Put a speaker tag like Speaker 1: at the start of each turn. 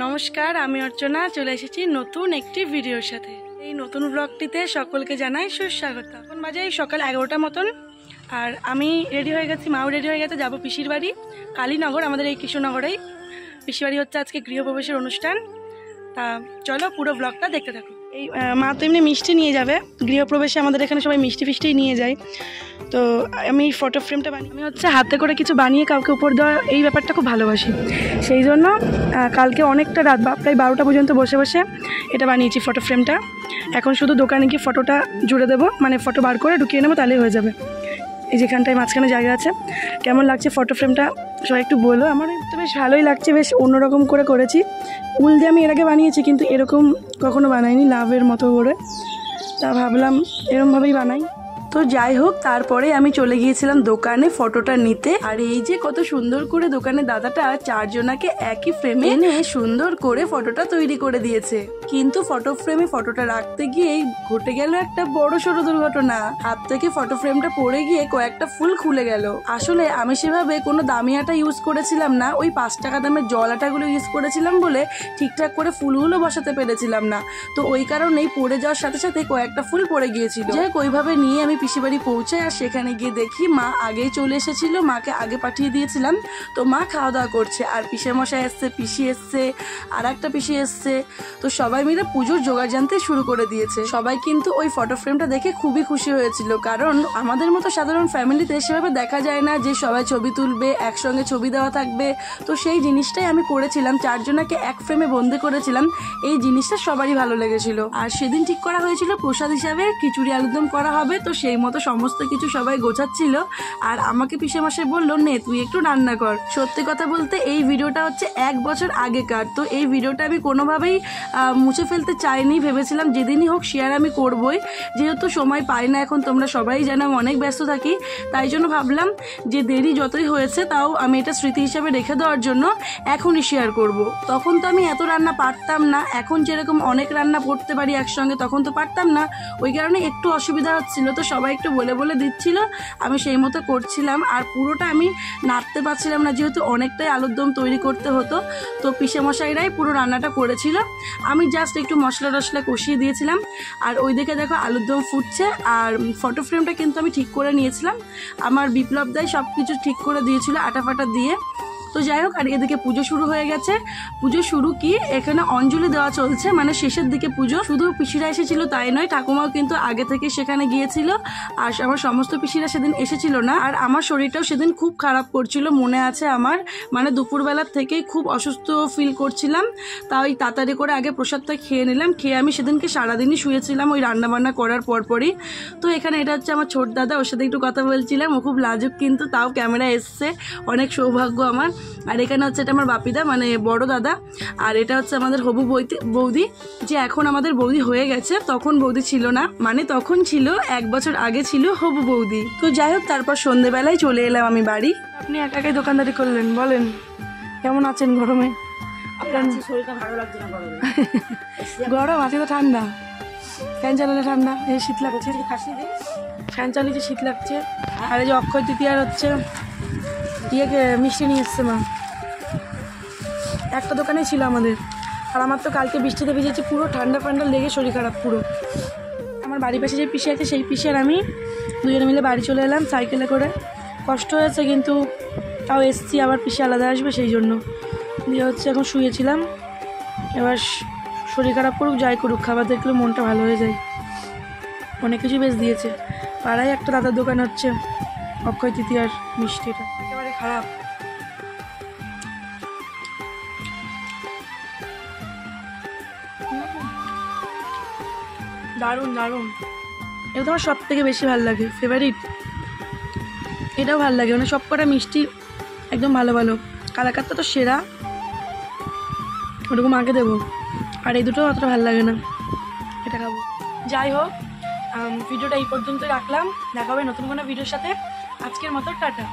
Speaker 1: নমস্কার, আমি অর্চনা চলে এসেছি নতুন একটি ভিডিওর সাথে। এই নতুন ব্লগটিতে সকলকে জানাই সুস্বাগত। এখন বাজে সকাল 11টার মতন, আর আমি রেডি হয়ে গেছি, মাও রেডি হয়ে গেছে, যাবো পিসির বাড়ি কালীনগর। আমাদের এই কৃষ্ণনগরেই পিসির বাড়ি হচ্ছে আজকে গৃহপ্রবেশের অনুষ্ঠান। তা চলো পুরো ব্লগটা দেখতে থাকো। এই মা তো এমনি মিষ্টি নিয়ে যাবে গৃহপ্রবেশে, আমাদের এখানে সবাই মিষ্টি ফিষ্টিই নিয়ে যায়। তো আমি ফটো ফ্রেমটা আমি হচ্ছে হাতে করে কিছু বানিয়ে কাউকে উপর দেওয়া, এই ব্যাপারটা খুব ভালোবাসি। সেই জন্য কালকে অনেকটা রাত প্রায় 12টা পর্যন্ত বসে বসে এটা বানিয়েছি ফটো ফ্রেমটা। এখন শুধু দোকানে গিয়ে ফটোটা জুড়ে দেবো, মানে ফটো বার করে ঢুকিয়ে নেবো, তাহলেই হয়ে যাবে। এই যেখানটায় মাঝখানে জায়গা আছে। কেমন লাগছে ফটো ফ্রেমটা সবাই একটু বলো। আমার তো বেশ ভালোই লাগছে, বেশ অন্যরকম করে করেছি। উল দিয়ে আমি এর আগে বানিয়েছি, কিন্তু এরকম কখনো বানাইনি লাভের মতো করে। তা ভাবলাম এরমভাবেই বানাই। তো যাই হোক, তারপরে আমি চলে গিয়েছিলাম দোকানে ফটোটা নিতে। আর এই যে কত সুন্দর করে দোকানে দাদাটা 4 জনাকে একই ফ্রেমে এনে সুন্দর করে ফটোটা তৈরি করে দিয়েছে। কিন্তু ফটো ফ্রেমে ফটোটা রাখতে গিয়ে ঘটে গেল একটা বড় সড়ো দুর্ঘটনা। হাত থেকে ফটো ফ্রেমটা পড়ে গিয়ে কয়েকটা ফুল খুলে গেল। আসলে আমি সেভাবে কোনো দামি আটা ইউজ করেছিলাম না, ওই 5 টাকা দামের জল আটাগুলো ইউজ করেছিলাম বলে ঠিকঠাক করে ফুলগুলো বসাতে পেরেছিলাম না। তো ওই কারণেই পড়ে যাওয়ার সাথে সাথে কয়েকটা ফুল পড়ে গিয়েছিল। যাই ওইভাবে নিয়ে আমি পিসি বাড়ি পৌঁছাই, আর সেখানে গিয়ে দেখি মা আগেই চলে এসেছিল, মাকে আগে পাঠিয়ে দিয়েছিলাম। তো মা খাওয়া দাওয়া করছে, আর পিসে মশাই এসছে, পিসি এসছে, আর একটা পিসি এসছে। তো সবাই মিলে পুজোর জোগাড় জানতে শুরু করে দিয়েছে। সবাই কিন্তু ওই ফটো ফ্রেমটা দেখে খুবই খুশি হয়েছিল, কারণ আমাদের মতো সাধারণ ফ্যামিলিতে সেভাবে দেখা যায় না যে সবাই ছবি তুলবে, একসঙ্গে ছবি দেওয়া থাকবে। তো সেই জিনিসটাই আমি করেছিলাম, 4 জনাকে এক ফ্রেমে বন্দি করেছিলাম। এই জিনিসটা সবারই ভালো লেগেছিল। আর সেদিন ঠিক করা হয়েছিল প্রসাদ হিসাবে খিচুড়ি আলুরদম করা হবে। তো সেই মতো সমস্ত কিছু সবাই গোছাচ্ছিল, আর আমাকে পিসে মশাই বললো, নে তুই একটু রান্না কর। সত্যি কথা বলতে এই ভিডিওটা হচ্ছে 1 বছর আগেকার। তো এই ভিডিওটা আমি কোনোভাবেই মুছে ফেলতে চাইনি, ভেবেছিলাম যেদিনই হোক শেয়ার আমি করবই। যেহেতু সময় পাই না এখন, তোমরা সবাই জানো আমি অনেক ব্যস্ত থাকি, তাই জন্য ভাবলাম যে দেরি যতই হয়েছে তাও আমি এটা স্মৃতি হিসাবে রেখে দেওয়ার জন্য এখনই শেয়ার করব। তখন তো আমি এত রান্না পারতাম না, এখন যেরকম অনেক রান্না করতে পারি একসঙ্গে, তখন তো পারতাম না। ওই কারণে একটু অসুবিধা হচ্ছিল। তো সবাই একটু বলে বলে দিচ্ছিল, আমি সেই মতো করছিলাম। আর পুরোটা আমি নাড়তে পারছিলাম না, যেহেতু অনেকটাই আলুর দম তৈরি করতে হতো। তো পিসে মশাইরাই পুরো রান্নাটা করেছিল, আমি জাস্ট একটু মশলা টশলা কষিয়ে দিয়েছিলাম। আর ওই দিকে দেখো আলুর দম ফুটছে। আর ফটো ফ্রেমটা কিন্তু আমি ঠিক করে নিয়েছিলাম, আমার বিপ্লব দাই সব কিছু ঠিক করে দিয়েছিল আটা ফাটা দিয়ে। তো যাই হোক, আর এদিকে পুজো শুরু হয়ে গেছে। পুজো শুরু কি, এখানে অঞ্জলি দেওয়া চলছে, মানে শেষের দিকে পুজো। শুধু পিসিরা এসেছিল তাই নয়, ঠাকুমাও কিন্তু আগে থেকে সেখানে গিয়েছিল। আর আমার সমস্ত পিসিরা সেদিন এসেছিল না। আর আমার শরীরটাও সেদিন খুব খারাপ করছিল, মনে আছে আমার, মানে দুপুরবেলার থেকেই খুব অসুস্থ ফিল করছিলাম। তাই তাড়াতাড়ি করে আগে প্রসাদটা খেয়ে নিলাম। খেয়ে আমি সেদিনকে সারাদিনই শুয়েছিলাম ওই রান্নাবান্না করার পরপরই। তো এখানে এটা হচ্ছে আমার ছোট দাদা, ওর সাথে একটু কথা বলছিলাম। ও খুব লাজুক, কিন্তু তাও ক্যামেরা এসছে, অনেক সৌভাগ্য আমার। আর এখানে হচ্ছে এটা আমার বাপিদা, মানে বড় দাদা। আর এটা হচ্ছে আমাদের হবু বৌদি, যে এখন আমাদের বৌদি হয়ে গেছে, তখন বৌদি ছিল না, মানে তখন ছিল 1 বছর আগে ছিল হবু বৌদি। তো যাই হোক, তারপর সন্ধ্যেবেলায় চলে এলাম আমি বাড়ি। আপনি একাই দোকানদারি করলেন, বলেন কেমন আছেন গরমে? আপনার
Speaker 2: শরীরটা ভালো লাগছে না গরমে।
Speaker 1: গরম আছে তো ঠান্ডা, ফ্যান চালালে ঠান্ডা, এই শীত লাগছে, ফ্যান চালিয়েছে শীত লাগছে। আর এই যে অক্ষয় তৃতীয়ার হচ্ছে ইয়েকে মিষ্টি নিয়ে এসছে মা, একটা দোকানেই ছিল আমাদের। আর আমার তো কালকে বৃষ্টিতে ভিজেছি, পুরো ঠান্ডা ফান্ডা লেগে শরীর খারাপ পুরো। আমার বাড়ির পাশে যে পিসি আছে, সেই পিসি আর আমি দুজনে মিলে বাড়ি চলে এলাম সাইকেলে করে। কষ্ট হয়েছে, কিন্তু তাও এসছি, আবার পিসি আলাদা আসবে সেই জন্য। দিয়ে হচ্ছে এখন শুয়েছিলাম। এবার শরীর খারাপ করুক যাই করুক, খাবার দেখলে মনটা ভালো হয়ে যায়। অনেক কিছু বেশ দিয়েছে। পাড়ায় একটা দাদার দোকান হচ্ছে অক্ষয় তৃতীয়ার মিষ্টিটা একেবারে খারাপ। দারুণ দারুণ, এটা তোমার সব থেকে বেশি ভালো লাগে, ফেভারিট। এটাও ভালো লাগে, মানে সব কটা মিষ্টি একদম ভালো ভালো। কালাকাতটা তো সেরা, ওরকম আগে দেবো। আর এই দুটো অতটা ভালো লাগে না, এটা খাবো। যাই হোক, ভিডিওটা এই পর্যন্ত রাখলাম, দেখা হবে নতুন কোনো ভিডিওর সাথে। আজকের মতো টাটা।